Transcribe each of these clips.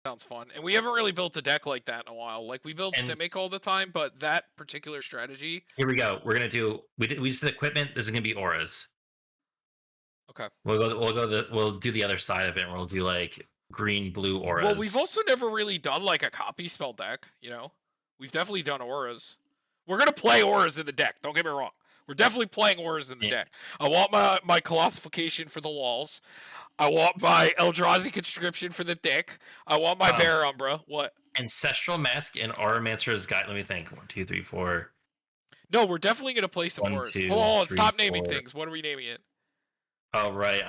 Sounds fun. And we haven't really built a deck like that in a while. Like we build And Simic all the time, but that particular strategy. here we go. We're gonna do. We just did equipment. This is gonna be auras. Okay. We'll do the other side of it. And we'll do like green, blue Well, we've auras. also never really done like a copy spell deck, you know? We've definitely done auras. We're gonna play auras in the deck, don't get me wrong. We're definitely playing auras in the Yeah. deck. I want my Colossification for the walls. I want my Eldrazi Conscription for the dick. I want my Bear Umbra. What? Ancestral Mask and Auramancer's Guide. Let me think. 1, 2, 3, 4. No, we're definitely gonna play some 1, auras. 2, Hold on, 3, stop naming 4. things. What are we naming it? Oh right.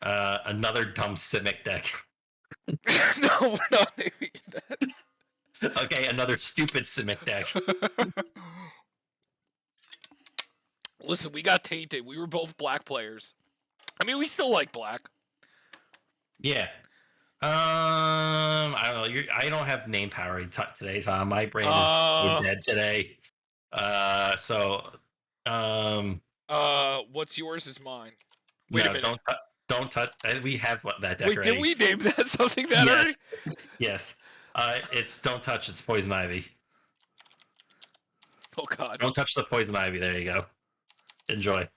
Another dumb Simic deck. No, we're not naming that. Okay, another stupid Simic deck. Listen, we got tainted. We were both black players. I mean, we still like black. Yeah. I don't know. I don't have name power today, Tom. My brain is so dead today. So, What's yours is mine. Wait a no, minute. don't touch. We have that deck Wait, already. did we name that something that Yes, already? yes. It's don't touch. It's poison ivy. Oh God. Don't touch the poison ivy. There you go. Enjoy.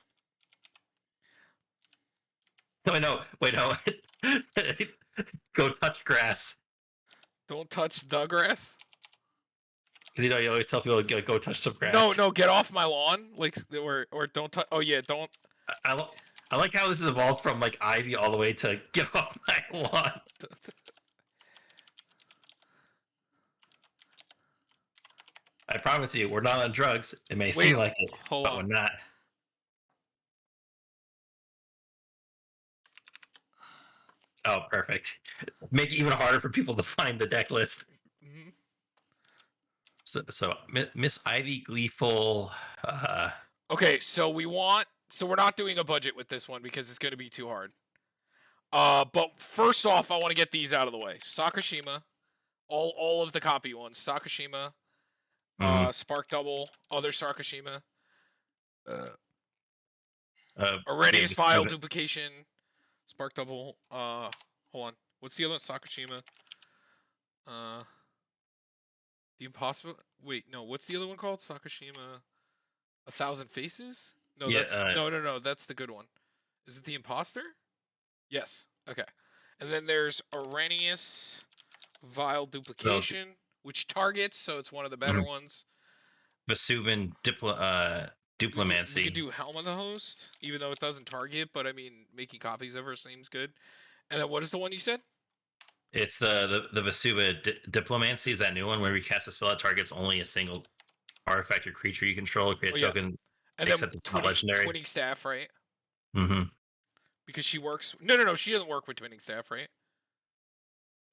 No, wait, no, wait, no. Go touch grass. Don't touch the grass. Because you always tell people to go touch some grass. No, get off my lawn. Like or don't touch. Oh yeah, don't. I like how this has evolved from like ivy all the way to get off my lawn. I promise you, we're not on drugs. It may seem like it, hold but on. we're not. Oh, perfect. Make it even harder for people to find the deck list. Mm-hmm. So Miss Ivy, Gleeful. Okay, so we're not doing a budget with this one because it's going to be too hard. But first off, I want to get these out of the way. Sakashima, all of the copy ones. Sakashima, Spark Double, other Sakashima, Arrhenius File Duplication, Spark Double. Hold on. What's the other one? Sakashima. The Impossible. Wait, no. What's the other one called? Sakashima. 1,000 Faces. No, yeah, that's no. That's the good one. Is it the Imposter? Yes. Okay. And then there's Arrhenius Vile Duplication, which targets, so it's one of the better ones. Vesuvian Duplimancy. We could do Helm of the Host, even though it doesn't target, but I mean, making copies of her seems good. And then what is the one you said? It's the Vesuva Diplomancy is that new one where we cast a spell that targets only a single artifact or creature you control, create a token, and except then it's not legendary. Twinning Staff, right? Mm-hmm. Because she works. No. She doesn't work with Twinning Staff, right?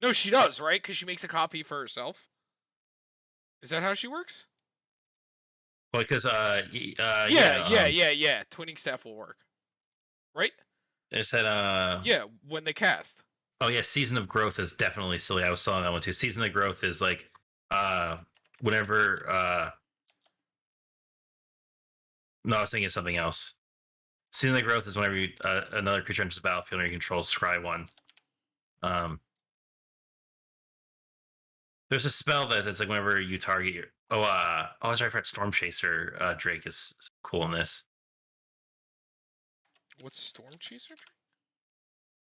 No, she does, right? Because she makes a copy for herself. Is that how she works? Well, because yeah. Twinning Staff will work, right? They said yeah, when they cast. Oh yeah, Season of Growth is definitely silly. I was selling that one too. Season of Growth is like whenever no, I was thinking of something else. Season of Growth is whenever you, another creature enters the battlefield and you control scry one. There's a spell that's like whenever you target your I was right, I forgot Storm Chaser Drake is cool in this. What's Storm Chaser Drake?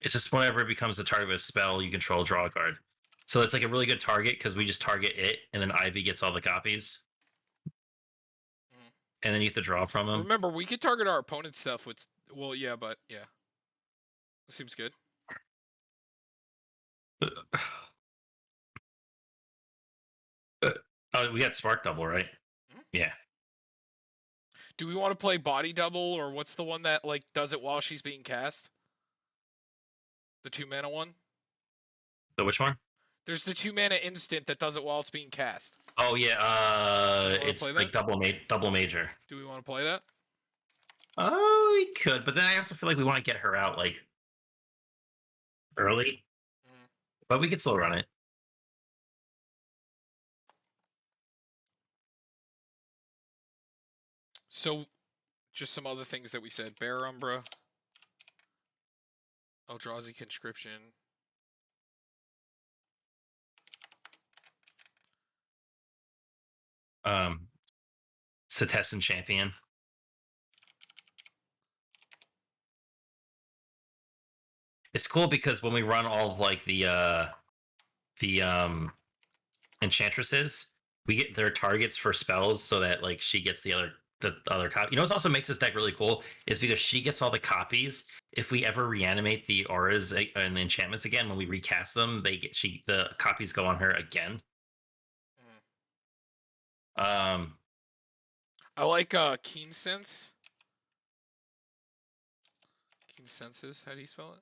It's just whenever it becomes the target of a spell you control, draw a card. So it's like a really good target because we just target it, and then Ivy gets all the copies, and then you have to draw from them. Remember, we could target our opponent's stuff with. Well, yeah, but yeah, seems good. Oh, we got Spark Double, right? Mm-hmm. Yeah. Do we want to play Body Double, or what's the one that like does it while she's being cast? The 2-mana one? The which one? There's the 2-mana instant that does it while it's being cast. Oh yeah, it's like double major. Do we want to play that? Oh, we could, but then I also feel like we want to get her out like early. But we could still run it. So, Just some other things that we said. Bear Umbra. Eldrazi Conscription. Setessan Champion. It's cool because when we run all of like the enchantresses, we get their targets for spells so that like she gets the other copy. You know what also makes this deck really cool is because she gets all the copies. If we ever reanimate the auras and the enchantments again, when we recast them, the copies go on her again. I like Keen Sense. Keen Senses. How do you spell it?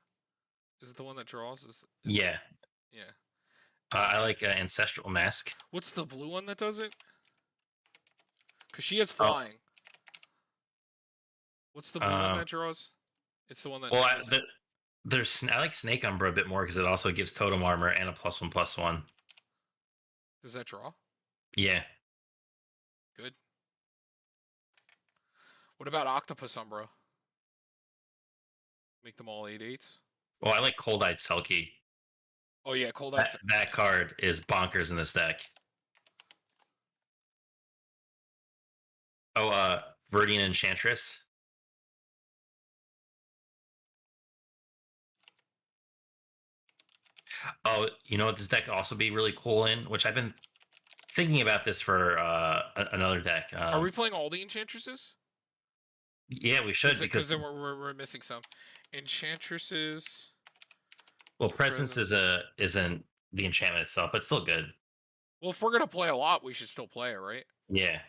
Is it the one that draws? Yeah. Yeah. I like Ancestral Mask. What's the blue one that does it? Because she has Oh, flying. What's the blue one that draws? It's the one that. well, I like Snake Umbra a bit more because it also gives totem armor and a +1/+1. Does that draw? Yeah. Good. What about Octopus Umbra? Make them all 8/8s. Well, I like Cold Eyed Selkie. Oh yeah, Cold Eyed. That card is bonkers in this deck. Oh, Verdian Enchantress. Oh, you know what this deck could also be really cool in, which I've been thinking about this for another deck. Are we playing all the Enchantresses? Yeah, we should because then we're missing some Enchantresses. Well, Presence isn't the enchantment itself, but still good. Well, if we're gonna play a lot, we should still play it, right? Yeah.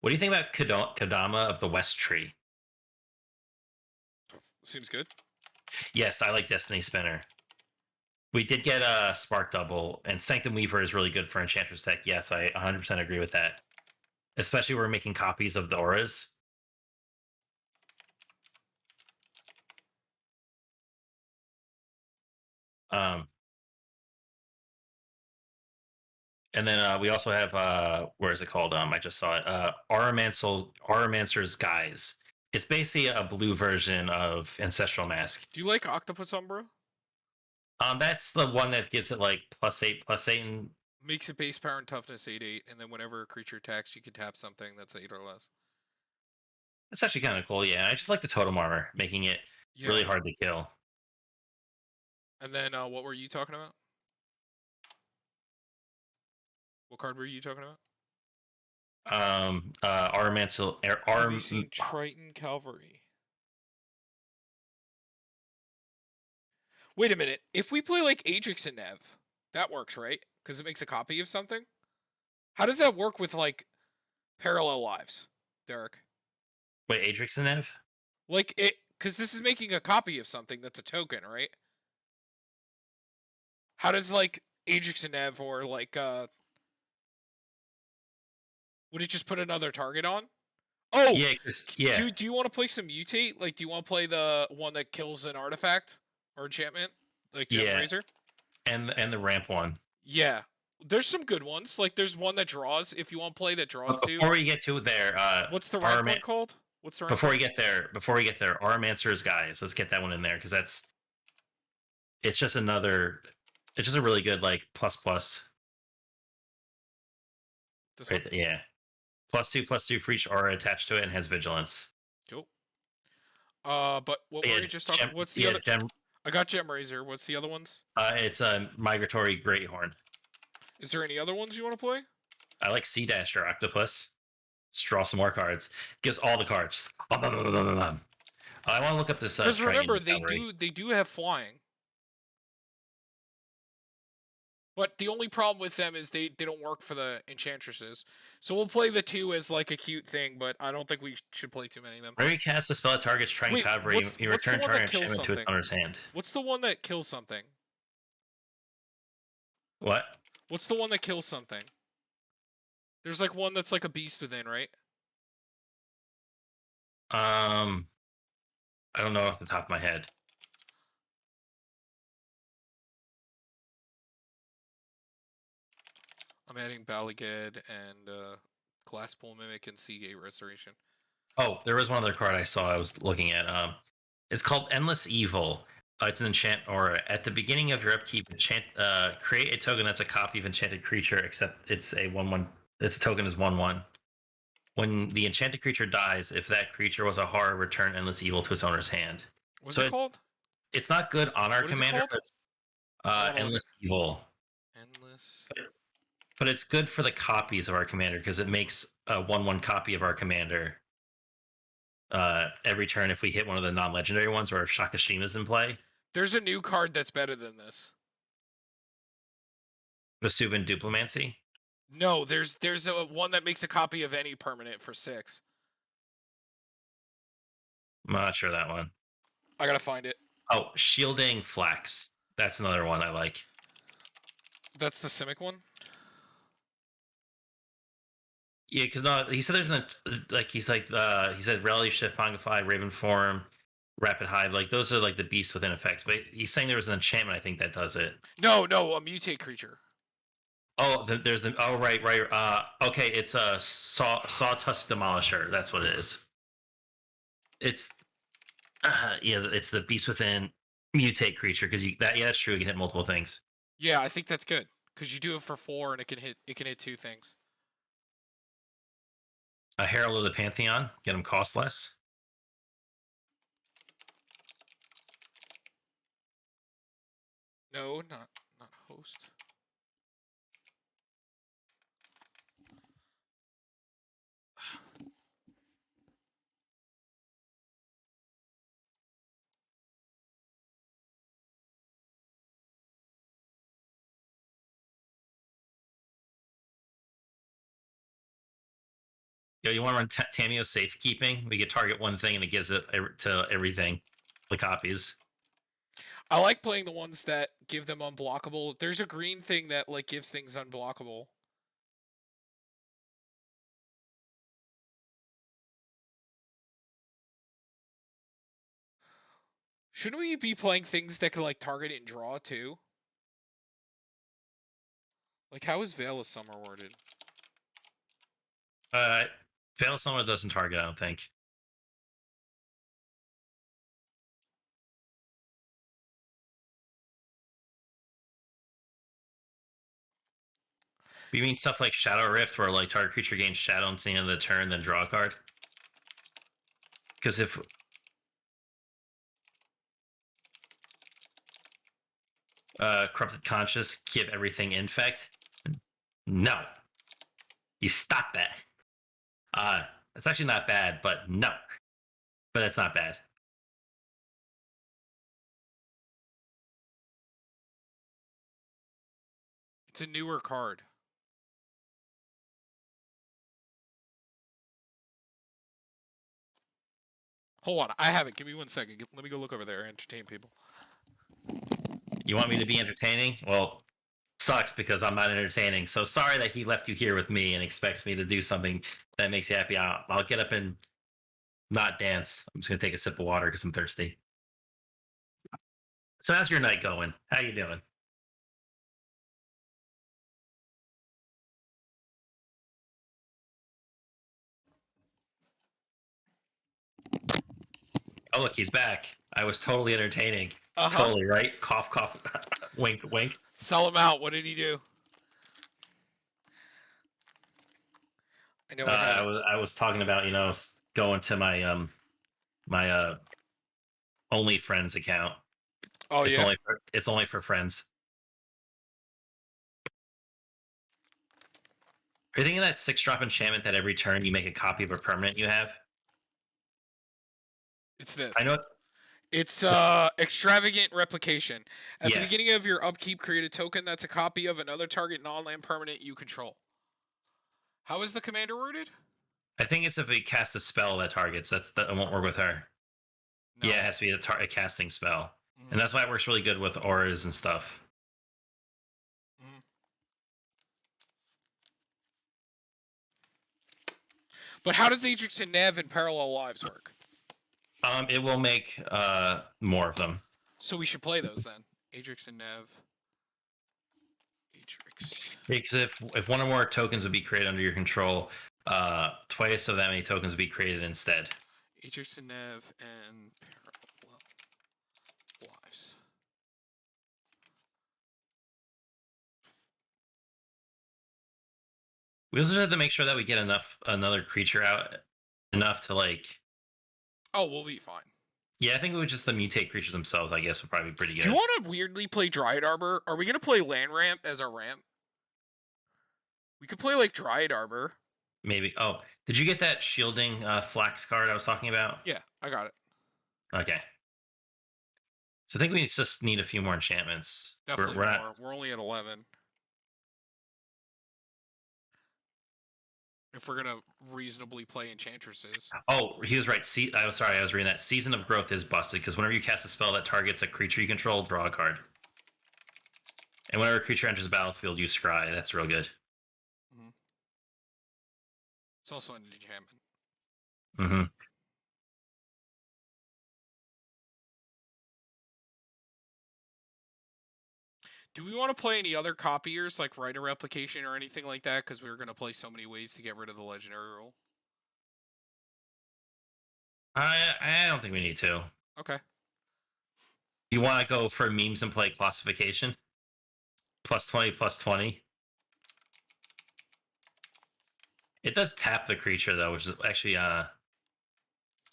What do you think about Kadama of the West Tree? Seems good. Yes, I like Destiny Spinner. We did get a Spark Double, and Sanctum Weaver is really good for Enchantress deck. Yes, I 100% agree with that. Especially when we're making copies of the auras. And then we also have where is it called? I just saw it. Aramancer's Guise. It's basically a blue version of Ancestral Mask. Do you like Octopus Umbra? That's the one that gives it like +8/+8 and makes it base power and toughness 8/8, and then whenever a creature attacks, you can tap something that's 8 or less. It's actually kind of cool. Yeah, I just like the totem armor, making it really hard to kill. And then what were you talking about? What card were you talking about? Have you seen Triton Cavalry? Wait a minute. If we play like Ajax and Nev, that works, right? Because it makes a copy of something. How does that work with like Parallel Lives, Derek? Wait, Ajax and Nev? Like it, because this is making a copy of something that's a token, right? How does like Ajax and Nev or like would it just put another target on? Oh yeah. Do you want to play some mutate? Like, do you want to play the one that kills an artifact or enchantment, like Gem Razor? And the ramp one. Yeah, there's some good ones. Like, there's one that draws. If you want to play that draws too. Before we get to there, what's the ramp one called? What's the ramp before we get there? Aramancer's Guise. Let's get that one in there because it's just a really good like plus. Right, yeah. +2/+2 for each aura attached to it and has vigilance. Cool. But what were you just talking? What's the other? I got Gem Razor. What's the other ones? It's a Migratory Greathorn. Is there any other ones you want to play? I like Sea Dasher Octopus. Let's draw some more cards. Gives all the cards. I want to look up this. Because remember, they do have flying. But the only problem with them is they don't work for the enchantresses. So we'll play the 2 as like a cute thing, but I don't think we should play too many of them. Whenever you cast a spell that targets Triton Cavalry, you return target enchantment to its owner's hand. What's the one that kills something? What? What's the one that kills something? There's like one that's like a beast within, right? I don't know off the top of my head. I'm adding Balaged and Glasspool Mimic and Seagate Restoration. Oh, there was one other card I saw I was looking at. It's called Endless Evil. It's an enchant aura. At the beginning of your upkeep, create a token that's a copy of enchanted creature, except it's a 1/1. Its token is 1/1. When the enchanted creature dies, if that creature was a horror, return Endless Evil to its owner's hand. What's So it called? it's not good on our What is it commander, called? but it's I want to look at Endless Evil. endless. But it's good for the copies of our commander because it makes a 1/1 copy of our commander every turn if we hit one of the non-legendary ones or if Shakashima's in play. There's a new card that's better than this. Vesubin Duplimancy. No, there's a one that makes a copy of any permanent for 6. I'm not sure that one. I gotta find it. Oh, Shielding Flax. That's another one I like. That's the Simic one. Yeah, because no, he said there's he said Rally Shift, Pongify, Raven Form, Rapid Hide. Like those are like the beasts within effects. But he's saying there was an enchantment I think that does it. No, a mutate creature. Oh, there's the right. Okay, it's a Sawtusk Demolisher. That's what it is. It's it's the beast within mutate creature because that's true. You can hit multiple things. Yeah, I think that's good because you do it for 4 and it can hit 2 things. A Herald of the Pantheon, get them cost less. No, not host. You want to run Tameo Safekeeping? We could target one thing and it gives it to everything, the copies. I like playing the ones that give them unblockable. There's a green thing that like gives things unblockable. Shouldn't we be playing things that can like target and draw too? Like how is Veil of Summer worded? Veil of Summer doesn't target, I don't think. You mean stuff like Shadow Rift, where like target creature gains Shadow until the end of the turn, then draw a card? Because if Corrupted Conscious give everything infect, no, you stop that. It's actually not bad, but no, but it's not bad. It's a newer card. Hold on, I have it. Give me 1 second. Let me go look over there and entertain people. You want me to be entertaining? Well, sucks because I'm not entertaining. So sorry that he left you here with me and expects me to do something that makes you happy. I'll get up and not dance. I'm just gonna take a sip of water because I'm thirsty. So how's your night going? How you doing? Oh look, he's back. I was totally entertaining. Totally right. Cough, cough. Wink, wink. Sell him out. What did he do? I know. I was talking about going to my my only friends account. Oh yeah. It's only for friends. Are you thinking that 6-drop enchantment that every turn you make a copy of a permanent you have? It's this. I know. It's extravagant replication. At the beginning of your upkeep, create a token that's a copy of another target non-land permanent you control. How is the commander worded? I think it's if we cast a spell that targets. It won't work with her. No. Yeah, it has to be a casting spell, and that's why it works really good with auras and stuff. But how does Ajax and Nev in Parallel Lives work? It will make more of them. So we should play those then. Ajax and Nev. Ajax. Because if one or more tokens would be created under your control, twice of that many tokens will be created instead. Ajax and Nev and Parallel Lives. We also have to make sure that we get another creature out enough to like. Oh, we'll be fine. Yeah, I think it would just the mutate creatures themselves. I guess would probably be pretty good. Do you want to weirdly play Dryad Arbor? Are we gonna play Land Ramp as our ramp? We could play like Dryad Arbor. Maybe. Oh, did you get that shielding flax card I was talking about? Yeah, I got it. Okay. So I think we just need a few more enchantments. Definitely We're more. not. We're only at 11. If we're gonna reasonably play enchantresses. Oh, he was right. I was sorry. I was reading that. Season of Growth is busted because whenever you cast a spell that targets a creature you control, draw a card. And whenever a creature enters the battlefield, you scry. That's real good. Mm-hmm. It's also an enchantment. Mm-hmm. Do we want to play any other copiers, like Writer Replication or anything like that? Because we were going to play so many ways to get rid of the legendary rule. I don't think we need to. Okay. You want to go for memes and play classification? +20, +20. It does tap the creature though, which is actually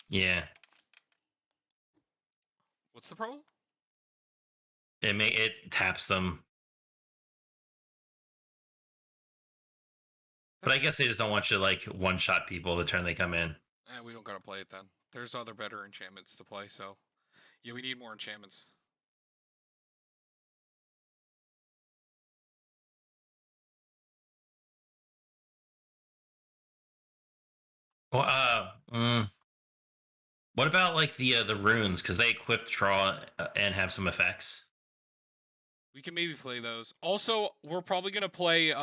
yeah. What's the problem? It taps them. But I guess they just don't want you to like one shot people the turn they come in. We don't gotta play it then. There's other better enchantments to play, so yeah, we need more enchantments. Well, what about like the runes? Because they equip draw and have some effects. We can maybe play those. Also, we're probably gonna play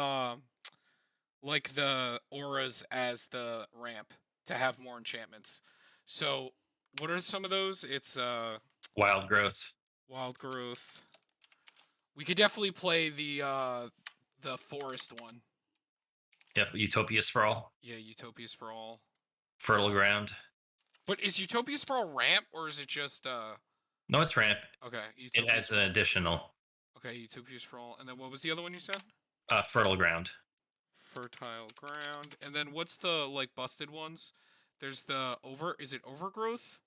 like the auras as the ramp to have more enchantments. So, what are some of those? It's Wild growth. Wild Growth. We could definitely play the forest one. Yep, Utopia Sprawl. Yeah, Utopia Sprawl. Fertile Ground. But is Utopia Sprawl ramp or is it just No, it's ramp. okay, It Utopia adds an additional. Okay, Utopia Sprawl. And then what was the other one you said? Fertile Ground. Fertile Ground. And then what's the like busted ones? There's the is it Overgrowth?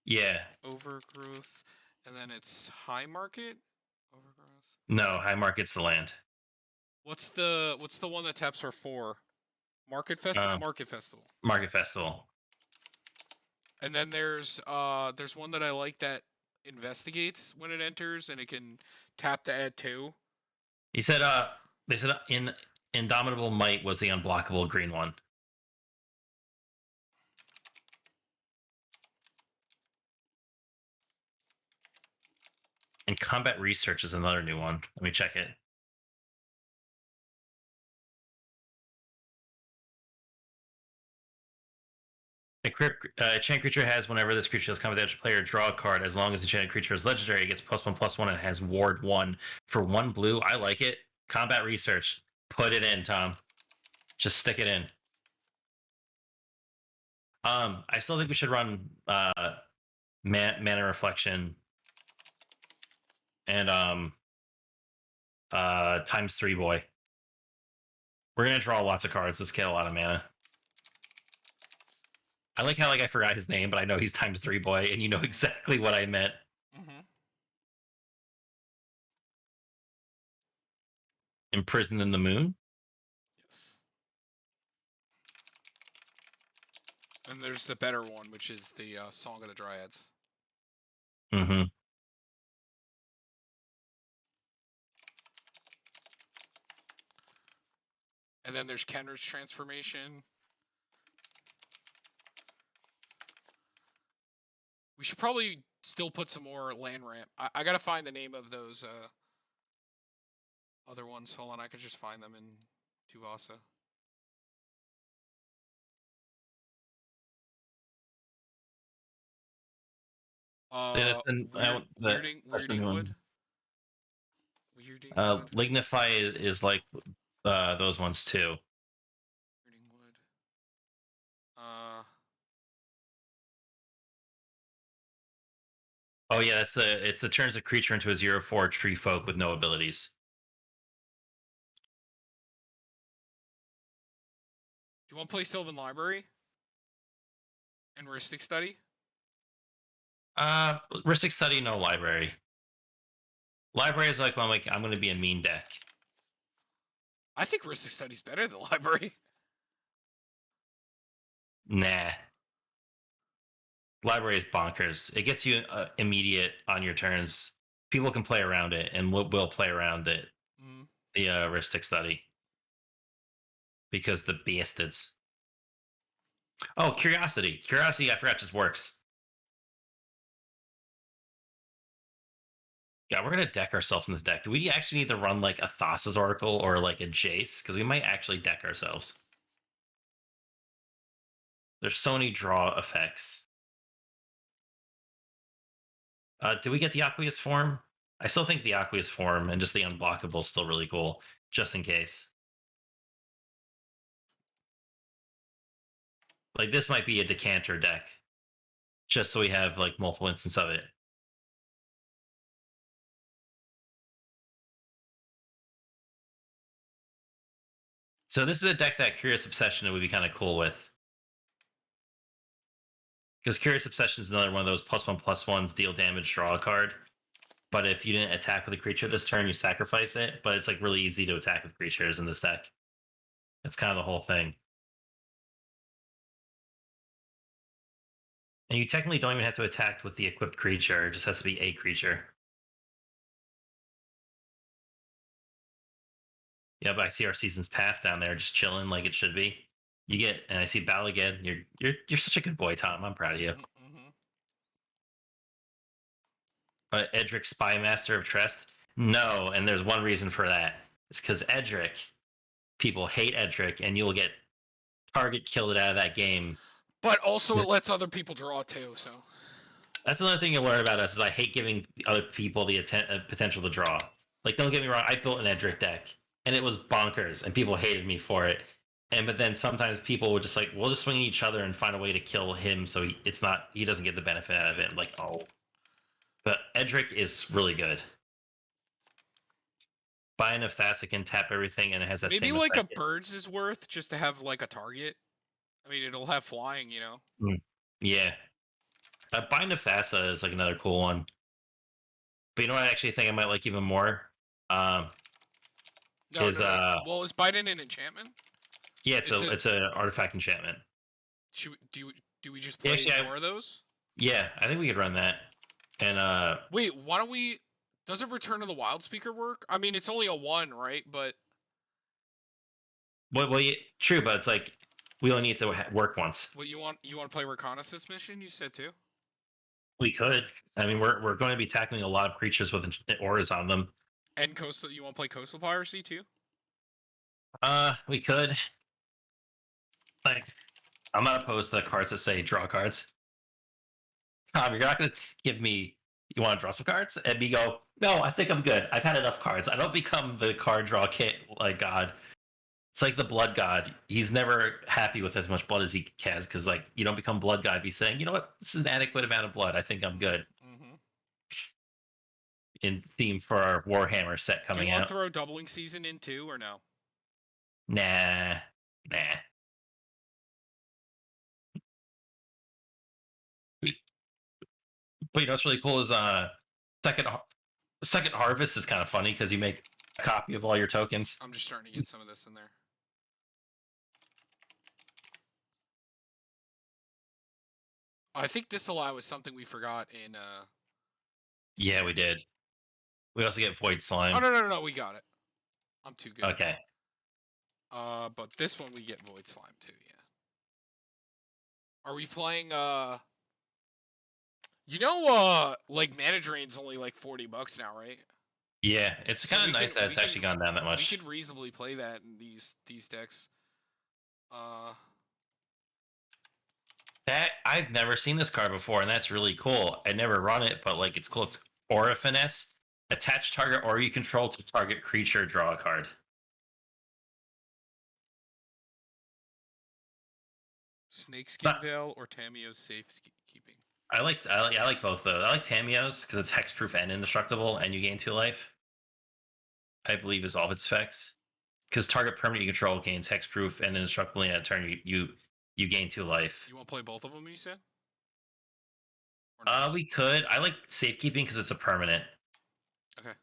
Yeah. Overgrowth. And then it's High Market? Overgrowth. No, High Market's the land. What's the one that taps for 4? Market Festival? Market Festival. Market Festival. And then there's one that I like that investigates when it enters and it can tap to add 2. He said they said Indomitable Might was the unblockable green one. And Combat Research is another new one. Let me check it. Enchanted creature has whenever this creature does combat damage, player draw a card. As long as the enchanted creature is legendary, it gets +1/+1 and has ward 1 for 1 blue. I like it. Combat Research. Put it in, Tom. Just stick it in. I still think we should run Mana Reflection and ×3 boy. We're gonna draw lots of cards. Let's get a lot of mana. I like how I forgot his name, but I know he's ×3 boy, and you know exactly what I meant. Mm-hmm. Imprisoned in the Moon. Yes. And there's the better one, which is the Song of the Dryads. Mm-hmm. And then there's Kenrich's Transformation. We should probably still put some more land ramp. I gotta find the name of those other ones. Hold on, I could just find them in Tuvasa. Weirding Wood. Weirding Wood. Lignify is like those ones too. Weirding Wood. Oh yeah, it's the turns a creature into a 0/4 tree folk with no abilities. Do you want to play Sylvan Library and Rhystic Study? Ristic Study, no library. Library is like, well, I'm going to be a mean deck. I think Rhystic Study's better than Library. Nah. Library is bonkers. It gets you immediate on your turns. People can play around it, and will play around it. Mm. The Ristic Study because the bastards. Oh, Curiosity. Curiosity, I forgot, just works. Yeah, we're gonna deck ourselves in this deck. Do we actually need to run like a Thassa's Oracle or like a Jace? Because we might actually deck ourselves. There's so many draw effects. Do we get the Aqueous form? I still think the Aqueous form and just the unblockable is still really cool, just in case. Like this might be a decanter deck, just so we have like multiple instances of it. So this is a deck that Curious Obsession would be kind of cool with. Because Curious Obsession is another one of those +1/+1s, deal damage, draw a card. But if you didn't attack with a creature this turn, you sacrifice it. But it's like really easy to attack with creatures in this deck. That's kind of the whole thing. And you technically don't even have to attack with the equipped creature. It just has to be a creature. Yeah, but I see our seasons pass down there, just chilling like it should be. You get, and I see Balaged. You're such a good boy, Tom. I'm proud of you. Mm-hmm. Edric, Spy Master of Trest. No, and there's one reason for that. It's because Edric, people hate Edric, and you'll get target killed out of that game. But also, it lets other people draw too. So That's another thing you'll learn about us is I hate giving other people the potential to draw. Like, don't get me wrong, I built an Edric deck, and it was bonkers, and people hated me for it. But then sometimes people would just like, we'll just swing at each other and find a way to kill him, so he doesn't get the benefit out of it. I'm like, oh, but Edric is really good. Buying a Thassa can tap everything, and it has that maybe same like a effect. birds is worth just to have like a target. I mean, it'll have flying, you know. Yeah, Bind of Thassa is like another cool one. But you know what I actually think I might like even more? Um, No, is no, no. Well, is Biden an enchantment? Yeah, it's an artifact enchantment. Do we just play more of those? Yeah, I think we could run that. And wait, why don't we? Does a Return of the Wild Speaker work? I mean, it's only a 1, right? But yeah, true, but it's like we only need to work once. what you want? You want to play Reconnaissance Mission? You said too. We could. I mean, we're going to be tackling a lot of creatures with auras on them. And coastal. You want to play Coastal Piracy too? We could. Like, I'm not opposed to the cards that say draw cards. Tom, you're not going to give me. You want to draw some cards? And me go, no, I think I'm good. I've had enough cards. I don't become the card draw kit like God. It's like the blood god. He's never happy with as much blood as he has because, like, you don't become blood god. Be saying, you know what, this is an adequate amount of blood. I think I'm good. Mm-hmm. In theme for our Warhammer set coming out. Do you want to throw Doubling Season in too, or no? Nah. But you know what's really cool is second second harvest is kind of funny because you make a copy of all your tokens. I'm just starting to get some of this in there. I think Disallow is something we forgot in. Yeah, we did. We also get Void Slime. Oh no, we got it. I'm too good. Okay. But this one we get Void Slime too. Yeah. Are we playing? Like Mana Drain's only like $40 now, right? Yeah, it's kind of nice that it's actually gone down that much. We could reasonably play that in these decks. That I've never seen this card before, and that's really cool. I never run it, but like it's cool. It's Aura Finesse. Attach target or you control to target creature, draw a card. Snakeskin Veil or Tamio's Safekeeping. I like both though. I like Tamiyo's because it's hexproof and indestructible, and you gain 2 life. I believe is all of its effects. Because target permanent you control gains hexproof and indestructible in a turn. You gain 2 life. You want to play both of them? You said. Or no? We could. I like safekeeping because it's a permanent, Okay.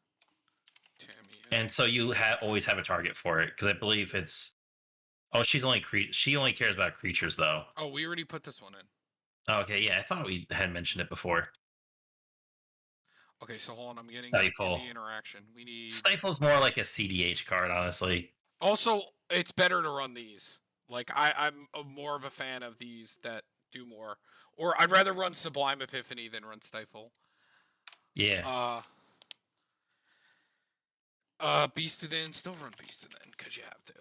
Tamiyo. and so you always have a target for it. Because I believe it's. Oh, she only cares about creatures though. Oh, we already put this one in. Okay, yeah, I thought we had mentioned it before. Okay, so hold on. I'm getting in Stifle. the interaction. We need. Stifle's more like a CDH card, honestly. Also, it's better to run these. Like I'm more of a fan of these that do more. Or I'd rather run Sublime Epiphany than run Stifle. Yeah. Beast Within, still run Beast Within because you have to.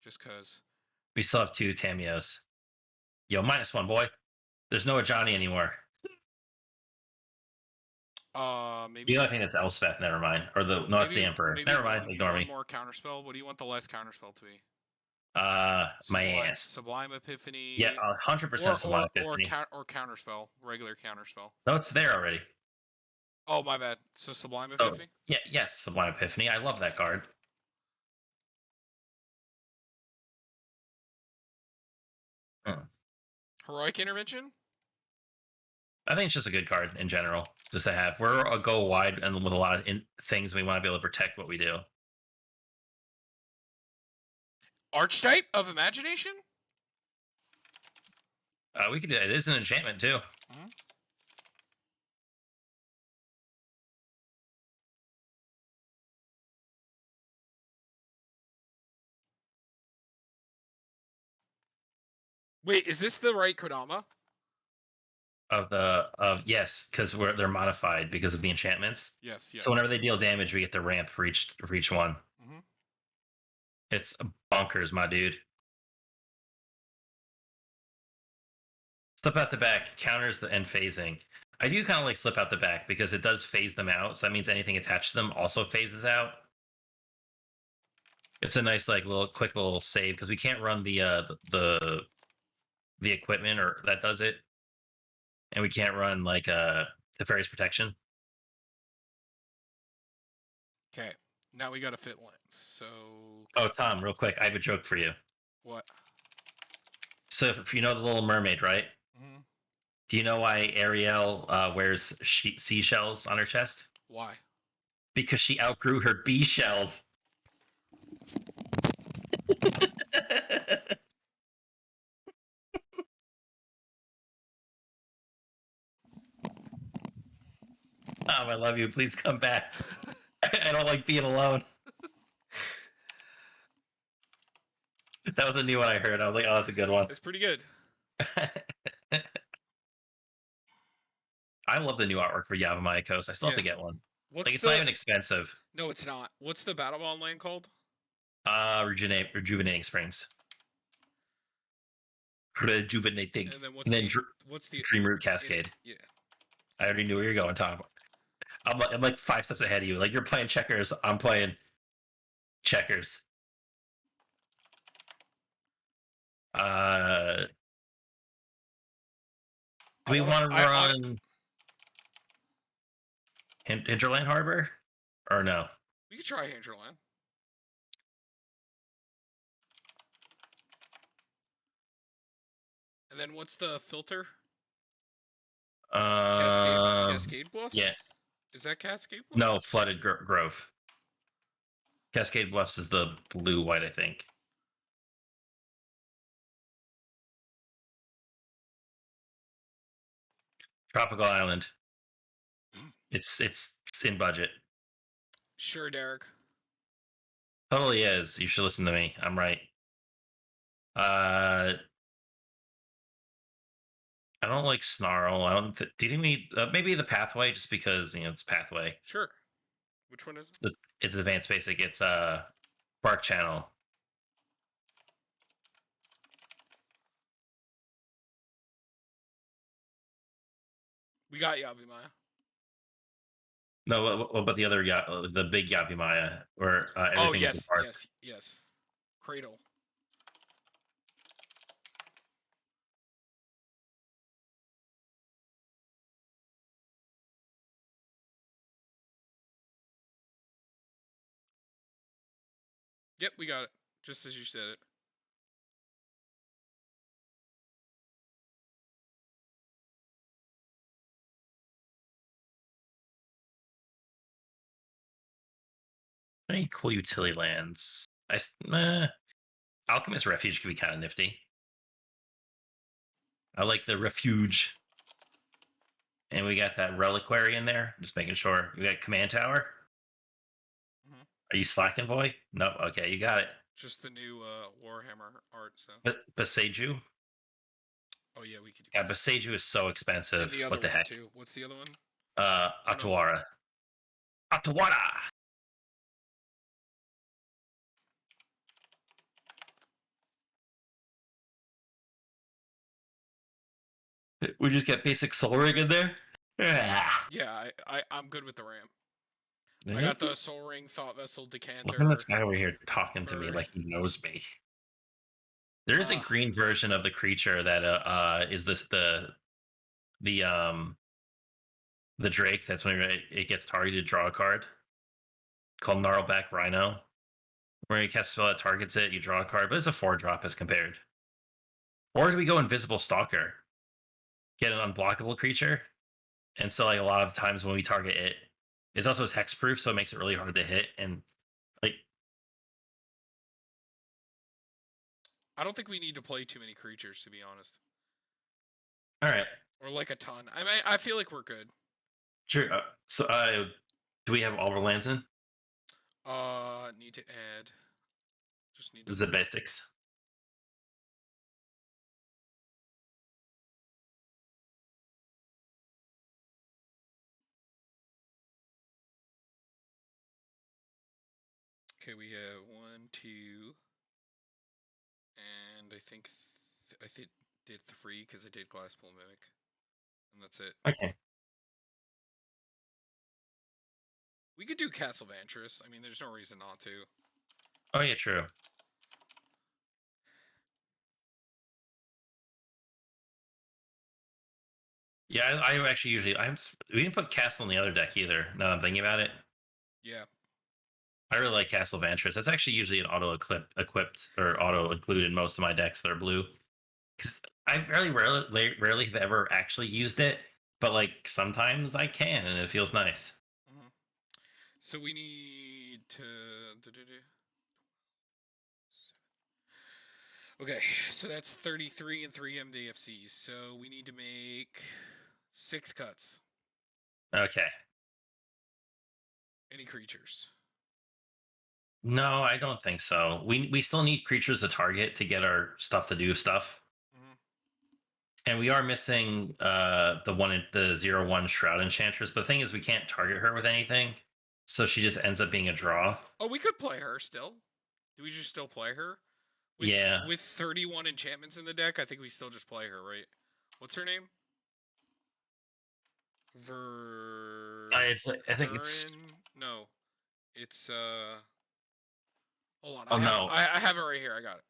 Just cause. We still have 2 Tamios. Yo, -1, boy. There's no Ajani anymore. Maybe. The other thing that's Elspeth, never mind. Or no, it's the Emperor. Never mind, ignore one me. more counterspell. What do you want the last counterspell to be? My ass. Sublime Epiphany. Yeah, 100% Sublime Epiphany. Or counterspell, regular counterspell. No, it's there already. Oh, my bad. So Sublime Oh, Epiphany. yeah, yes, Sublime Epiphany. I love that card. Heroic Intervention. I think it's just a good card in general, just to have. We're a go wide and with a lot of things we want to be able to protect what we do. Archetype of Imagination. We could do it. It is an enchantment too. Mm-hmm. Wait, is this the right Kodama? Of yes, because they're modified because of the enchantments. Yes. So whenever they deal damage, we get the ramp for each one. Mm-hmm. It's bonkers, my dude. Slip out the back counters the end phasing. I do kind of like slip out the back because it does phase them out. So that means anything attached to them also phases out. It's a nice like quick little save because we can't run the equipment or that does it, and we can't run like Teferi's protection. Okay. Now we got to fit lens. So. Oh, Tom, real quick, I have a joke for you. What? So if you know the Little Mermaid, right? Mm-hmm. Do you know why Ariel wears seashells on her chest? Why? Because she outgrew her bee shells. Tom, I love you. Please come back. I don't like being alone. That was a new one I heard. I was like, oh, that's a good one. It's pretty good. I love the new artwork for Yavimaya Coast. I still have to get one. It's not even expensive. No, it's not. What's the Battle Bond land called? Rejuvenating Springs. Rejuvenating. And then what's the Dream Root Cascade? Yeah. I already knew where you're going, Tom. I'm like 5 steps ahead of you. Like you're playing checkers, I'm playing checkers. Do we want to run Hinterland Harbor or no? We could try Hinterland. And then what's the filter? Cascade Bluffs? Yeah. Is that Cascade Bluffs? No, Flooded Grove. Cascade Bluffs is the blue-white, I think. Tropical Island. It's in budget. Sure, Derek. Totally is. You should listen to me. I'm right. I don't like Snarl. I don't. Do you think we maybe the Pathway just because it's Pathway? Sure. Which one is it? It's Advanced Basic. It's Bark Channel. We got Yavimaya. No, what about the other the big Yavimaya where everything is a park? Yes. Cradle. Yep, we got it. Just as you said it. Any cool utility lands? Alchemist Refuge could be kind of nifty. I like the Refuge. And we got that Reliquary in there. Just making sure. We got Command Tower. Mm-hmm. Are you slacking, boy? No. Okay, you got it. Just the new Warhammer art. So. But Beseju? Oh yeah, we could do. Yeah, Beseju is so And expensive. the other What the one heck? too. What's the other one? Oh no. Atawara. Atawara! We just get basic Soul Ring in there? Yeah. Yeah, I'm good with the ramp. I got the Soul Ring, Thought Vessel, Look at this Decanter. guy over here talking to me Bird. like he knows me. There is a Uh, green version of the creature that is this the the Drake. That's when it gets targeted. Draw a card called Gnarlback Rhino, where you cast a spell that targets it. You draw a card, but it's a 4-drop as compared. Or do we go Invisible Stalker? Get an unblockable creature, and so like a lot of times when we target it, it's also hexproof, so it makes it really hard to hit. And like, I don't think we need to play too many creatures, to be honest, all right, or like a ton. I feel like we're good. sure. Do we have all our lands in? Need to add. Just need to. This is the basics. Okay, we have 1, 2, and I think did 3 because I did Glasspool Mimic, and that's it. Okay. We could do Castle Vantress. I mean, there's no reason not to. Oh yeah, true. Yeah, I actually usually we didn't put Castle in the other deck either. Now that I'm thinking about it, Yeah. I really like Castle Vantress. That's actually usually an equipped or auto included in most of my decks that are blue. Because I rarely have ever actually used it, but like sometimes I can, and it feels nice. Mm-hmm. So we need to. Okay, so that's 33 and 3 MDFCs. So we need to make 6 cuts. Okay. Any creatures? No, I don't think so. We still need creatures to target to get our stuff to do stuff. Mm-hmm. And we are missing the 0/1 Shroud Enchantress. But the thing is, we can't target her with anything, so she just ends up being a draw. Oh, we could play her still. Do we just still play her? Yeah, With 31 enchantments in the deck, I think we still just play her, right? What's her name? I think it's. No, it's Hold on, Oh no, I have it right here. I got it.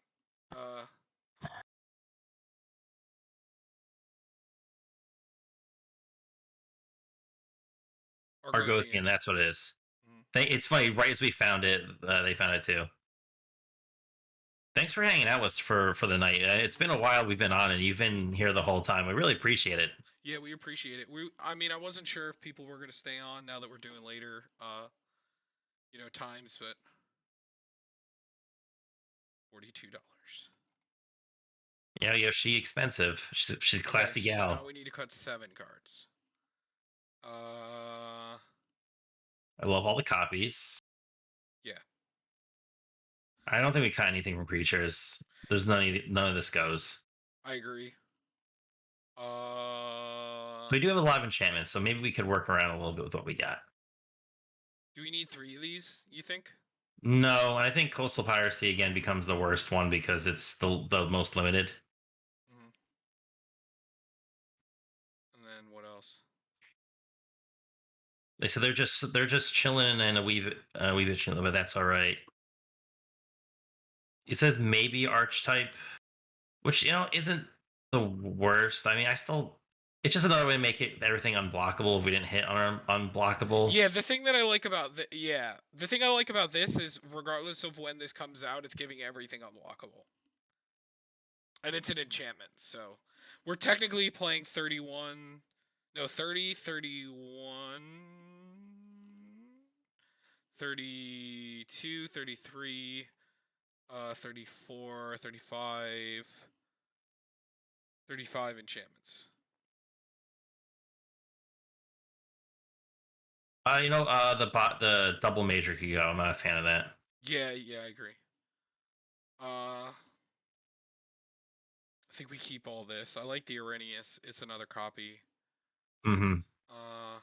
Argothian. Argothian. That's what it is. Mhm. It's funny. Right as we found it, they found it too. Thanks for hanging out with us for the night. It's been a while we've been on, and you've been here the whole time. We really appreciate it. Yeah, we appreciate it. I mean, I wasn't sure if people were gonna stay on now that we're doing later, times, but $42. Yeah, Yoshi expensive. She's a Okay, classy so now gal. we need to cut 7 cards. I love all the copies. Yeah, I don't think we cut anything from creatures. There's none of this goes. I agree. So we do have a lot of enchantments, so maybe we could work around a little bit with what we got. Do we need 3 of these? You think? No, I think coastal piracy again becomes the worst one because it's the most limited. Mm-hmm. And then what else? They said they're just chilling and a wee bit chilling, but that's all right. It says maybe archetype, which isn't the worst. I mean, It's just another way to make it everything unblockable if we didn't hit on our unblockable. Yeah, the thing that I like about the thing I like about this is regardless of when this comes out, it's giving everything unblockable. And it's an enchantment, so we're technically playing 31, no, 30, 31, 32, 33, 34, 35, 35 enchantments. The double major could go. I'm not a fan of that. Yeah, yeah, I agree. I think we keep all this. I like the Arrhenius. It's another copy. Hmm. Uh,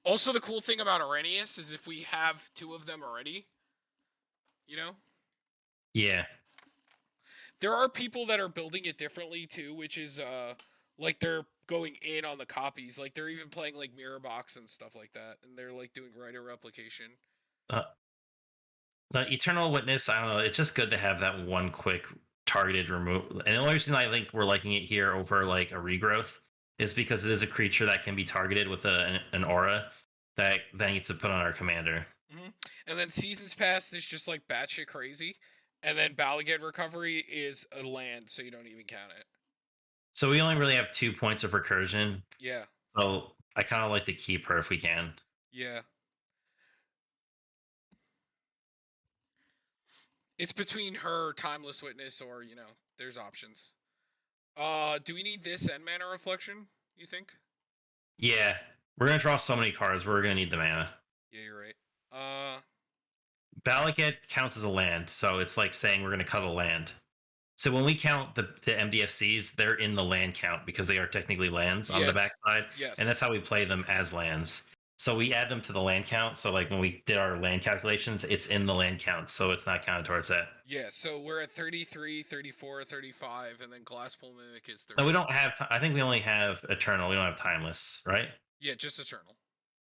Also, the cool thing about Arrhenius is if we have two of them already, you know, Yeah. there are people that are building it differently too, which is like they're going in on the copies, like they're even playing like mirror box and stuff like that, and they're like doing writer replication. Uh, the Eternal Witness, I don't know. It's just good to have that one quick targeted remove. And the only reason I think we're liking it here over like a regrowth is because it is a creature that can be targeted with an aura that then gets to put on our commander. Hmm. And then Seasons Past is just like batshit crazy, and then Balagan Recovery is a land, so you don't even count it. So we only really have 2 points of recursion. Yeah, So I kind of like to keep her if we can. yeah. It's between her Timeless Witness or there's options. Do we need this and Mana Reflection? You think? Yeah, we're gonna draw so many cards. We're gonna need the mana. Yeah, you're right. Uh, Balaget counts as a land, so it's like saying we're gonna cut a land. So when we count the MDFCs, they're in the land count because they are technically lands on the yes, backside, and yes, that's how we play them as lands. So we add them to the land count. So like when we did our land calculations, it's in the land count, so it's not counted towards that. yeah. So we're at 33, 34, 35, and then Glasspool Mimic is No, we 36. don't have. I think we only have Eternal. We don't have Timeless, right? Yeah, just Eternal.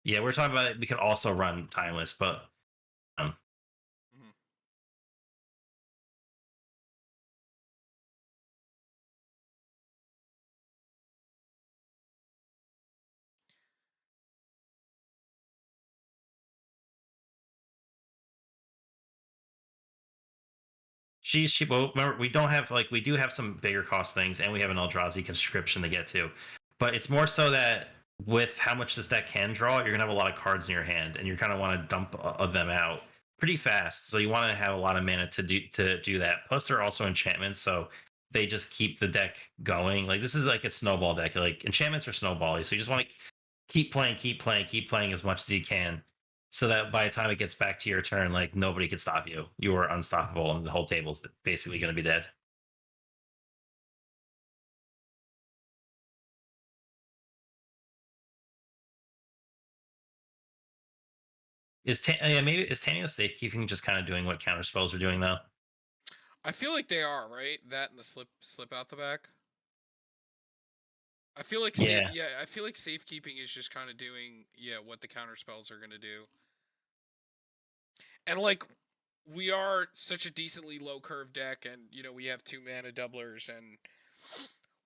Yeah, we're talking about it. We could also run Timeless, but um, Hmm. she. Well, remember we don't have like we do have some bigger cost things, and we have an Eldrazi conscription to get to, but it's more so that with how much this deck can draw, you're gonna have a lot of cards in your hand, and you kind of want to dump them out pretty fast. So you want to have a lot of mana to do that. Plus, they're also enchantments, so they just keep the deck going. Like this is like a snowball deck. Like enchantments are snowbally, so you just want to keep playing, keep playing, keep playing as much as you can so that by the time it gets back to your turn, like nobody can stop you. You are unstoppable, and the whole table's basically going to be dead. Yeah, maybe is Tanios safekeeping just kind of doing what counter spells are doing though? I feel like they are right. That and the slip out the back. I feel like Yeah. yeah. I feel like safekeeping is just kind of doing what the counter spells are gonna do. And like we are such a decently low curve deck, and we have two mana doublers, and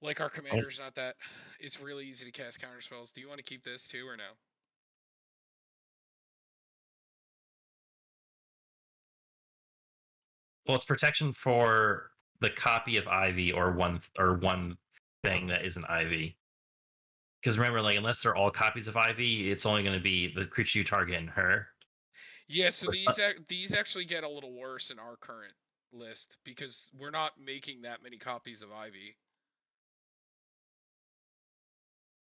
like our Oh, commander's not that. It's really easy to cast counter spells. Do you want to keep this too or no? well, it's protection for the copy of Ivy or one thing that isn't Ivy. Because remember, like unless they're all copies of Ivy, it's only going to be the creature you target and her. Yeah, so these actually get a little worse in our current list because we're not making that many copies of Ivy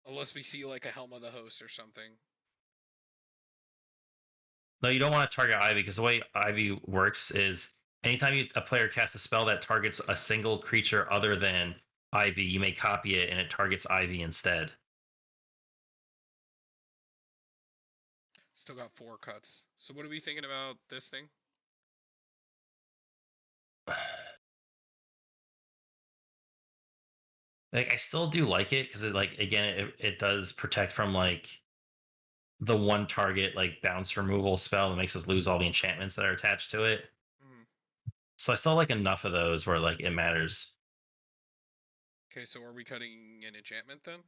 unless we see like a Helm of the Host or something. No, you don't want to target Ivy because the way Ivy works is anytime a player casts a spell that targets a single creature other than Ivy, you may copy it and it targets Ivy instead. Still got 4 cuts. So what are we thinking about this thing? Like I still do like it because it like again it does protect from like the one target like bounce removal spell that makes us lose all the enchantments that are attached to it. Mm. So I still like enough of those where like it matters. Okay, so are we cutting an enchantment then?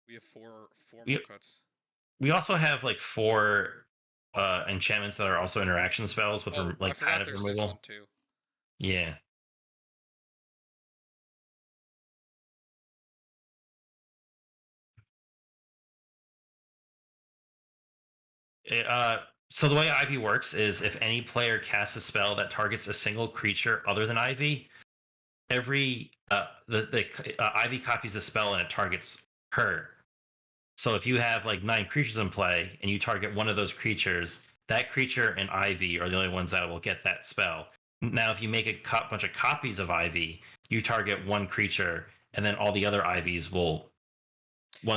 We have four more We cuts. we also have like four enchantments that are also interaction spells with Oh, I like kind forgot of there's this one removal. too. Yeah. So the way Ivy works is if any player casts a spell that targets a single creature other than Ivy, every the Ivy copies the spell and it targets her. So if you have like 9 creatures in play and you target one of those creatures, that creature and Ivy are the only ones that will get that spell. Now, if you make a bunch of copies of Ivy, you target one creature, and then all the other Ivies will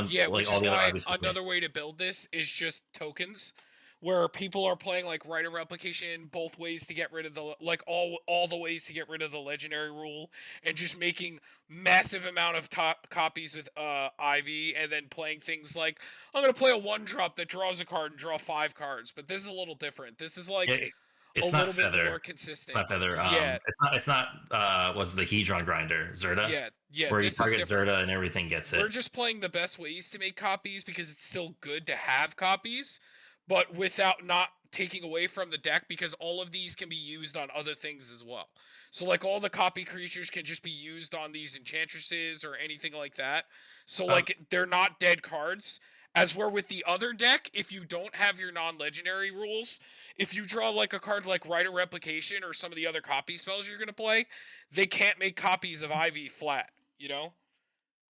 Yeah, like which all is the other why Ivies will hit. another way to build this is just tokens, where people are playing like right of replication, both ways to get rid of the like all the ways to get rid of the legendary rule, and just making massive amount of copies with Ivy, and then playing things like I'm gonna play a 1 drop that draws a card and draw 5 cards, but this is a little different. This is Yeah, like a it's not little bit Feather. more consistent. Not Feather. Yeah, It's not. What's the Hedron grinder? Zerta, yeah. where you This is target different. Zerta and everything gets We're it. just playing the best ways to make copies because it's still good to have copies, but without not taking away from the deck because all of these can be used on other things as well. So like all the copy creatures can just be used on these enchantresses or anything like that. So Uh, like they're not dead cards. As where with the other deck, if you don't have your non-legendary rules, if you draw like a card like Rite of Replication or some of the other copy spells you're gonna play, they can't make copies of Ivy flat, you know?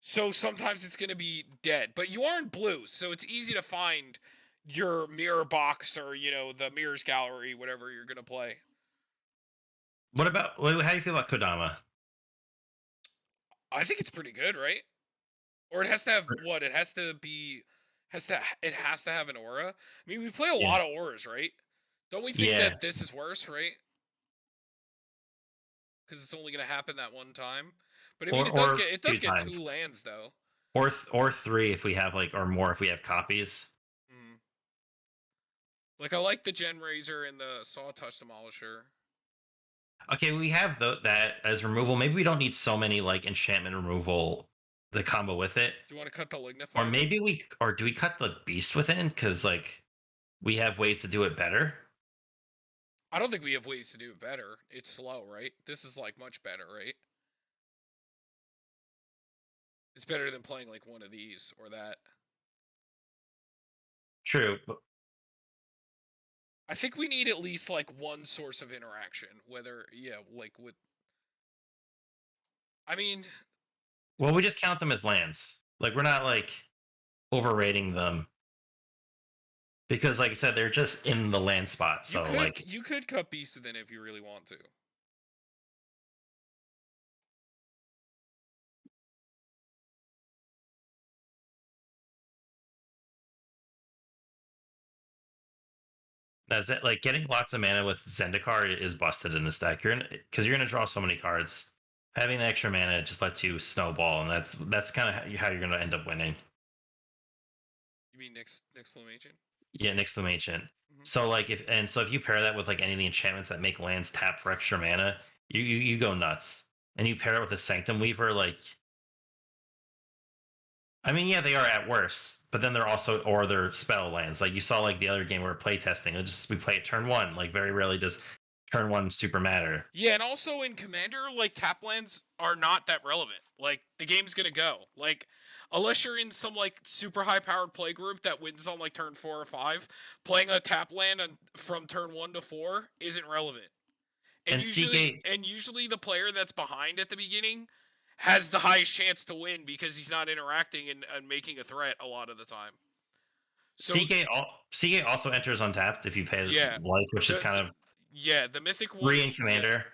So sometimes it's going to be dead, but you are in blue, so it's easy to find your mirror box or the mirrors gallery, whatever you're going to play. what about? How do you feel about Kodama? I think it's pretty good, right? Or it has to have what? It has to be it has to have an aura. I mean, we play a Yeah, lot of auras, right? Don't we think yeah, that this is worse, right? Because it's only going to happen that one time. But I mean, or it does two get two times, lands though. or three if we have like or more if we have copies. Mm. Like I like the Gen Razor and the Sawtouch Demolisher. Okay, we have that as removal. Maybe we don't need so many like enchantment removal, the combo with it, Do you want to cut the or Lignifier then? maybe or do we cut the beast within because like we have ways to do it better. I don't think we have ways to do it better. It's slow, right? This is like much better, right? It's better than playing like one of these or that. True. I think we need at least like one source of interaction, whether like with I mean, Well, we just count them as lands. Like we're not like overrating them because, like I said, they're just in the land spot. So like you could cut Beast Within if you really want to. that's it. Like getting lots of mana with Zendikar is busted in this deck. You're gonna draw so many cards. Having the extra mana just lets you snowball, and that's kind of how you're gonna end up winning. You mean next Plumation? Yeah, an exclamation. Mm-hmm. So like if you pair that with like any of the enchantments that make lands tap for extra mana, you go nuts. And you pair it with a Sanctum Weaver, like I mean, yeah, they are at worst, but then they're also or they're spell lands. Like you saw like the other game we were playtesting, we play it turn one. Like very rarely does turn one super matter. Yeah, and also in Commander, like tap lands are not that relevant. Like the game's gonna go. Like unless you're in some like super high powered play group that wins on like turn 4 or 5, playing a tap land from turn 1 to 4 isn't relevant. And And Seagate, usually the player that's behind at the beginning has the highest chance to win because he's not interacting and making a threat a lot of the time. So Seagate also enters untapped if you pay yeah, life, which is kind the of yeah the mythic one free in is yeah. Commander.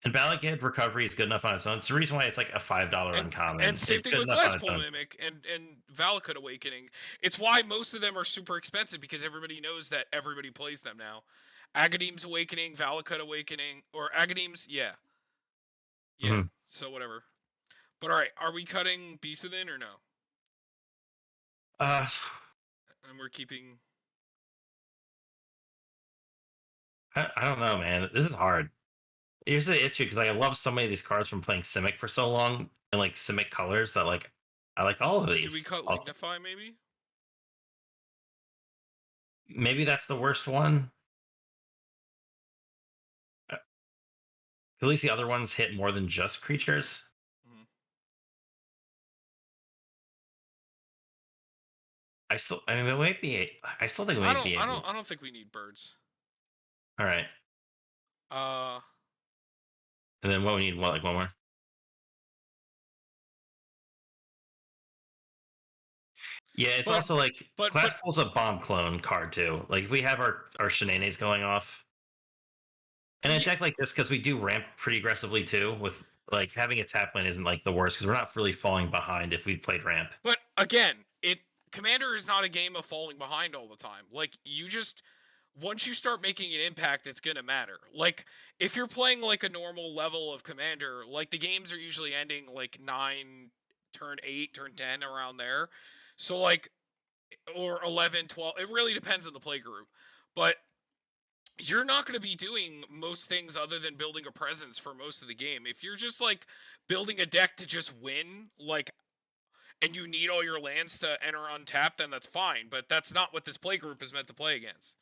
And Ballad Gate Recovery is good enough on its own. It's the reason why it's like a $5 And uncommon. same It's thing good with enough on Glass its own. Mimic and Valakut Awakening. It's why most of them are super expensive because everybody knows that everybody plays them now. Agadeem's Awakening, Valakut Awakening, or Agadeem's, yeah. Yeah. Mhm. So whatever. But alright, are we cutting Beast Within or no? Uh, And we're keeping I don't know, man. This is hard. Here's the issue because I love so many of these cards from playing Simic for so long and like Simic colors that like I like all of Do we these. cut Lignify maybe? Maybe that's the worst one. At least the other ones hit more than just creatures. Mhm. I mean, it might be. I still think it might be able. I don't think we need birds. All right, Uh, and then what we need? What like one more? Yeah, it's but also like but Class Pool's a bomb clone card too. Like if we have our shenanigans going off, and a yeah, deck like this because we do ramp pretty aggressively too. With like having a tap lane isn't like the worst because we're not really falling behind if we played ramp. but again, it Commander is not a game of falling behind all the time. Like you just once you start making an impact, it's gonna matter. Like if you're playing like a normal level of Commander, like the games are usually ending like 9, turn 8, turn 10 around there. So like or 11, 12. It really depends on the play group. But you're not going to be doing most things other than building a presence for most of the game. If you're just like building a deck to just win, like, and you need all your lands to enter untapped, then that's fine. But that's not what this play group is meant to play against.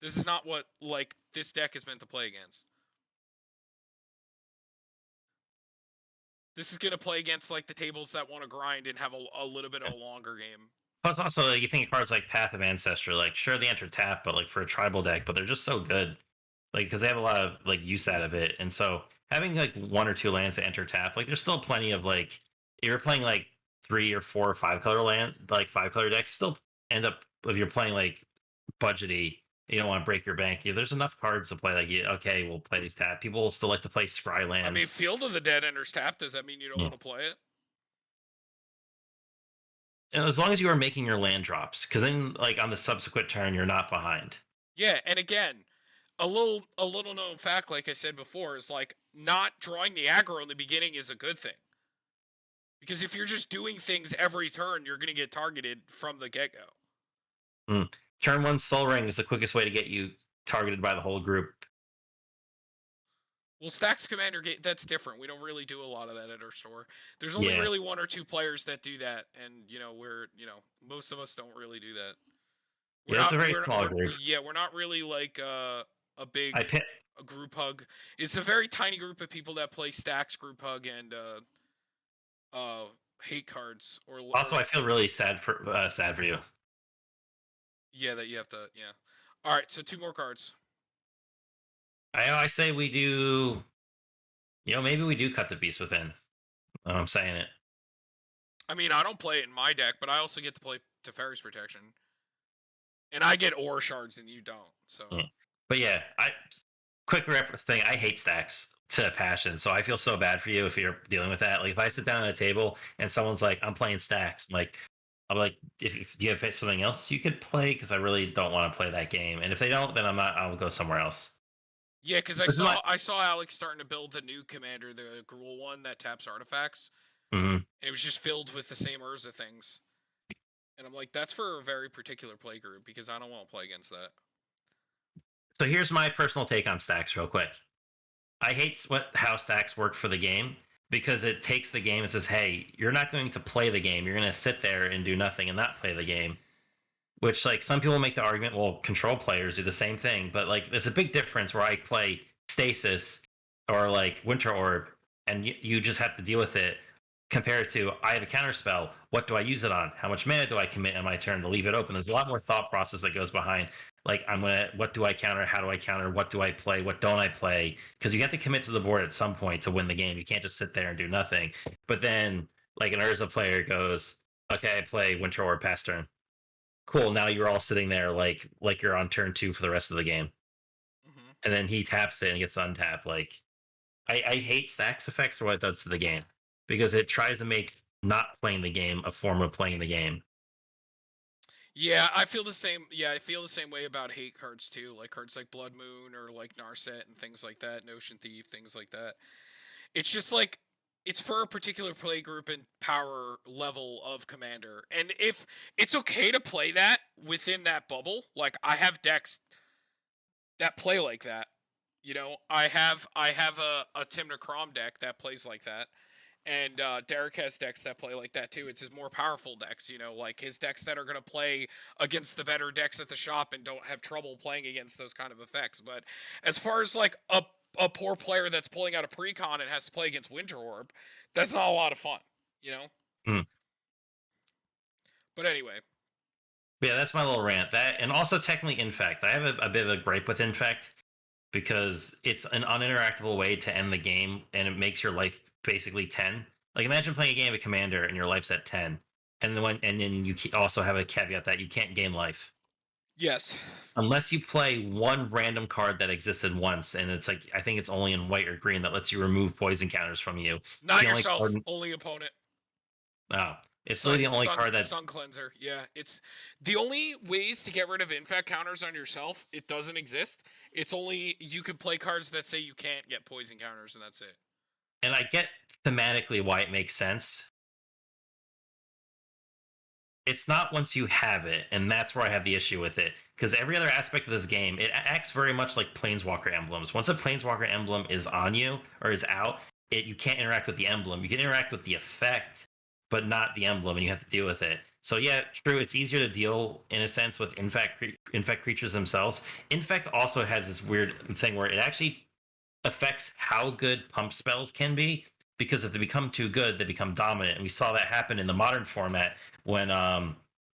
This is not what like this deck is meant to play against. This is going to play against like the tables that want to grind and have a little bit of a longer game. Plus, also like, you think of cards like Path of Ancestry, like sure they enter tap, but like for a tribal deck, but they're just so good, like because they have a lot of like use out of it, and so having like one or two lands that enter tap, like there's still plenty of like if you're playing like 3 or 4 or 5 color land, like 5 color decks, still end up if you're playing like budgety, you don't want to break your bank. Yeah, there's enough cards to play. Like, yeah, okay, we'll play these tap. People will still like to play scry I mean, lands. Field of the Dead enters tap. Does that mean you don't Yeah. want to play it? And as long as you are making your land drops, because then like on the subsequent turn you're not behind. Yeah, and again, a little known fact, like I said before, is like not drawing the aggro in the beginning is a good thing. Because if you're just doing things every turn, you're gonna get targeted from the get go. Mm. Turn one Soul Ring is the quickest way to get you targeted by the whole group. Well, Stacks Commander that's different. We don't really do a lot of that at our store. There's only Yeah, really one or two players that do that, and most of us don't really do that. yeah, it's a very small group. Yeah, we're not really like a I big pit. a group hug. It's a very tiny group of people that play Stacks group hug and uh hate cards Also, I feel really sad for you. yeah, that you have to, yeah. All right, so two more cards. I say we do. Maybe we do cut the beast within. I'm saying it. I mean, I don't play it in my deck, but I also get to play Teferi's Protection, and I get ore shards and you don't. So Yeah. But yeah, quick reference thing. I hate stacks to passion, so I feel so bad for you if you're dealing with that. Like if I sit down at a table and someone's like, "I'm playing stacks," I'm like, if do you have something else you could play? Because I really don't want to play that game. And if they don't, then I'm not. I'll go somewhere else. yeah, because This is my. I saw Alex starting to build the new commander, the Gruul one that taps artifacts, Mhm. and it was just filled with the same Urza things. And I'm like, that's for a very particular play group because I don't want to play against that. So here's my personal take on stacks, real quick. I hate how stacks work for the game because it takes the game and says, "Hey, you're not going to play the game. You're going to sit there and do nothing and not play the game." Which, like, some people make the argument, well, control players do the same thing, but like, there's a big difference where I play Stasis or like Winter Orb, and you just have to deal with it. Compared to, I have a counter spell. What do I use it on? How much mana do I commit on my turn to leave it open? There's a lot more thought process that goes behind. Like, what do I counter? How do I counter? What do I play? What don't I play? Because you have to commit to the board at some point to win the game. You can't just sit there and do nothing. But then, like, an Urza player goes, okay, I play Winter Orb past turn. Cool. Now you're all sitting there like you're on turn two for the rest of the game. Mm-hmm. And then he taps it and gets untapped. Like, I hate stacks effects for what it does to the game because it tries to make not playing the game a form of playing the game. Yeah, I feel the same. Yeah, I feel the same way about hate cards too, like cards like Blood Moon or like Narset and things like that, Notion Thief, things like that. It's just like it's for a particular play group and power level of commander. And if it's okay to play that within that bubble, like I have decks that play like that. You know, I have a Timna Crom deck that plays like that, and Derek has decks that play like that too. It's his more powerful decks, you know, like his decks that are going to play against the better decks at the shop and don't have trouble playing against those kind of effects. But as far as like a poor player that's pulling out a precon and has to play against Winter Orb, that's not a lot of fun, you know. Mm. But anyway, Yeah, that's my little rant. That and also technically Infect. I have a bit of a gripe with Infect because it's an uninteractable way to end the game, and it makes your life basically 10. Like imagine playing a game of Commander and your life's at 10, and then you also have a caveat that you can't gain life yes, unless you play one random card that existed once, and it's like I think it's only in white or green that lets you remove poison counters from you. It's not the only yourself, card. only opponent. Oh, it's literally the only card that. Sun cleanser. Yeah, it's the only ways to get rid of infect counters on yourself. It doesn't exist. It's only you could play cards that say you can't get poison counters, and that's it. And I get thematically why it makes sense. It's not once you have it, and that's where I have the issue with it. Because every other aspect of this game, it acts very much like Planeswalker emblems. Once a Planeswalker emblem is on you or is out, you can't interact with the emblem. You can interact with the effect, but not the emblem, and you have to deal with it. So yeah, true. It's easier to deal in a sense with infect creatures themselves. Infect also has this weird thing where it actually affects how good pump spells can be, because if they become too good, they become dominant. And we saw that happen in the modern format when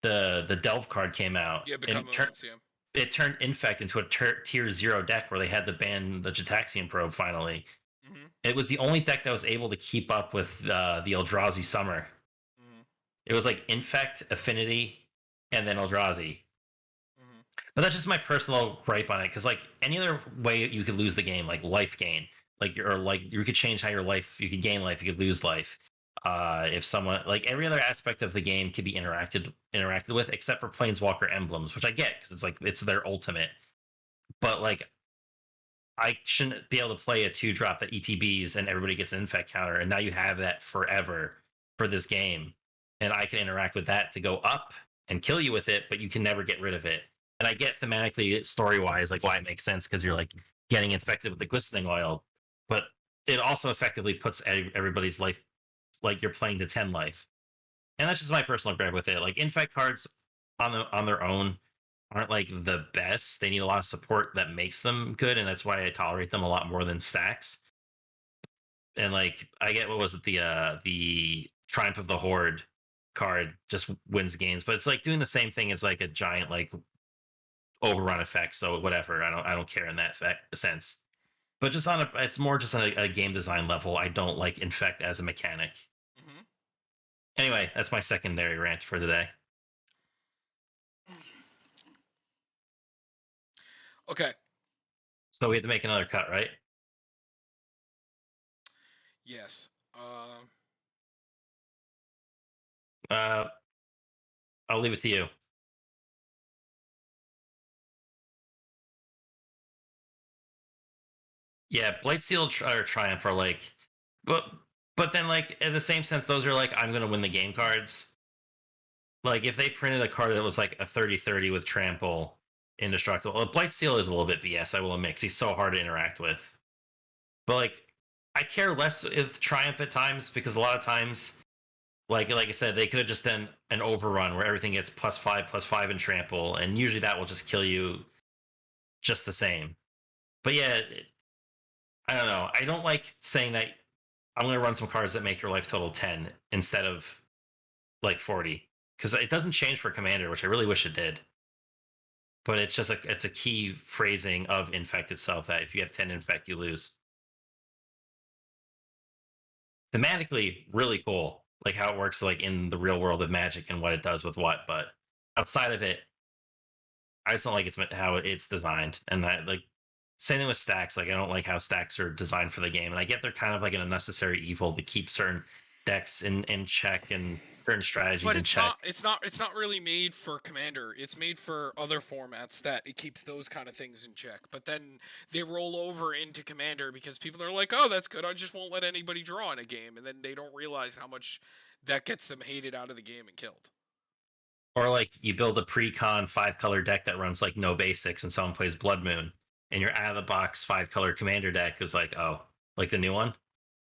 the Delve card came out. Yeah, And become Immensium. it turned Infect into a tier 0 deck where they had to ban the Jataxian Probe finally. Hmm. It was the only deck that was able to keep up with the Eldrazi Summer. Hmm. It was like Infect, Affinity, and then Eldrazi. Hmm. But that's just my personal gripe on it, because like any other way you could lose the game, like life gain, or like you could change how your life, you could gain life, you could lose life. If someone, like every other aspect of the game could be interacted with, except for Planeswalker emblems, which I get because it's like it's their ultimate. But like I shouldn't be able to play a 2-drop that ETBs and everybody gets an infect counter, and now you have that forever for this game, and I can interact with that to go up and kill you with it, but you can never get rid of it. And I get thematically, story wise, like why it makes sense because you're like getting infected with the glistening oil, but it also effectively puts everybody's life, like you're playing to 10 life, and that's just my personal gripe with it. Like infect cards on their own aren't like the best. They need a lot of support that makes them good, and that's why I tolerate them a lot more than stacks. And like I get what was it, the Triumph of the Horde card just wins games, but it's like doing the same thing as like a giant like overrun effect. So whatever, I don't care in that sense. But just on it's more just on a game design level. I don't like infect as a mechanic. Hmm. Anyway, that's my secondary rant for today. Okay. So we had to make another cut, right? Yes. Uh, I'll leave it to you. Yeah, Blightsteel or Triumph are like, but but then like in the same sense, those are like I'm gonna win the game cards. Like if they printed a card that was like a 30/30 with Trample, Indestructible. Well, Blightsteel is a little bit BS, I will admit, 'cause he's so hard to interact with. But like I care less with Triumph at times because a lot of times, like I said, they could have just done an overrun where everything gets +5/+5 in Trample, and usually that will just kill you just the same. But yeah, I don't know. I don't like saying that I'm going to run some cards that make your life total 10 instead of like 40, because it doesn't change for Commander, which I really wish it did. But it's a key phrasing of Infect itself that if you have 10 Infect, you lose. Thematically, really cool, like how it works like in the real world of Magic and what it does with what. But outside of it, I just don't like how it's designed, and I like same thing with stacks. Like I don't like how stacks are designed for the game, and I get they're kind of like an unnecessary evil to keep certain decks in check and certain strategies But in check. it's not really made for Commander. It's made for other formats that it keeps those kind of things in check. But then they roll over into Commander because people are like, "Oh, that's good. I just won't let anybody draw in a game." And then they don't realize how much that gets them hated out of the game and killed. Or like you build a pre-con 5-color deck that runs like no basics, and someone plays Blood Moon. and your out of the box 5-color commander deck is like, oh, like the new one.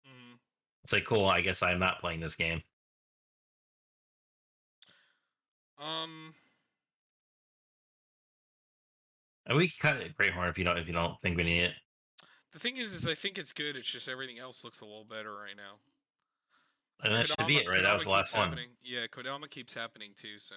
Mhm. It's like, cool. I guess I'm not playing this game. Um, And we can cut it Great Horn if you don't think we need it. the thing is I think it's good. It's just everything else looks a little better right now. And And that should be it, right? That was Kodama the keeps last one. happening. Yeah, Kodama keeps happening too. So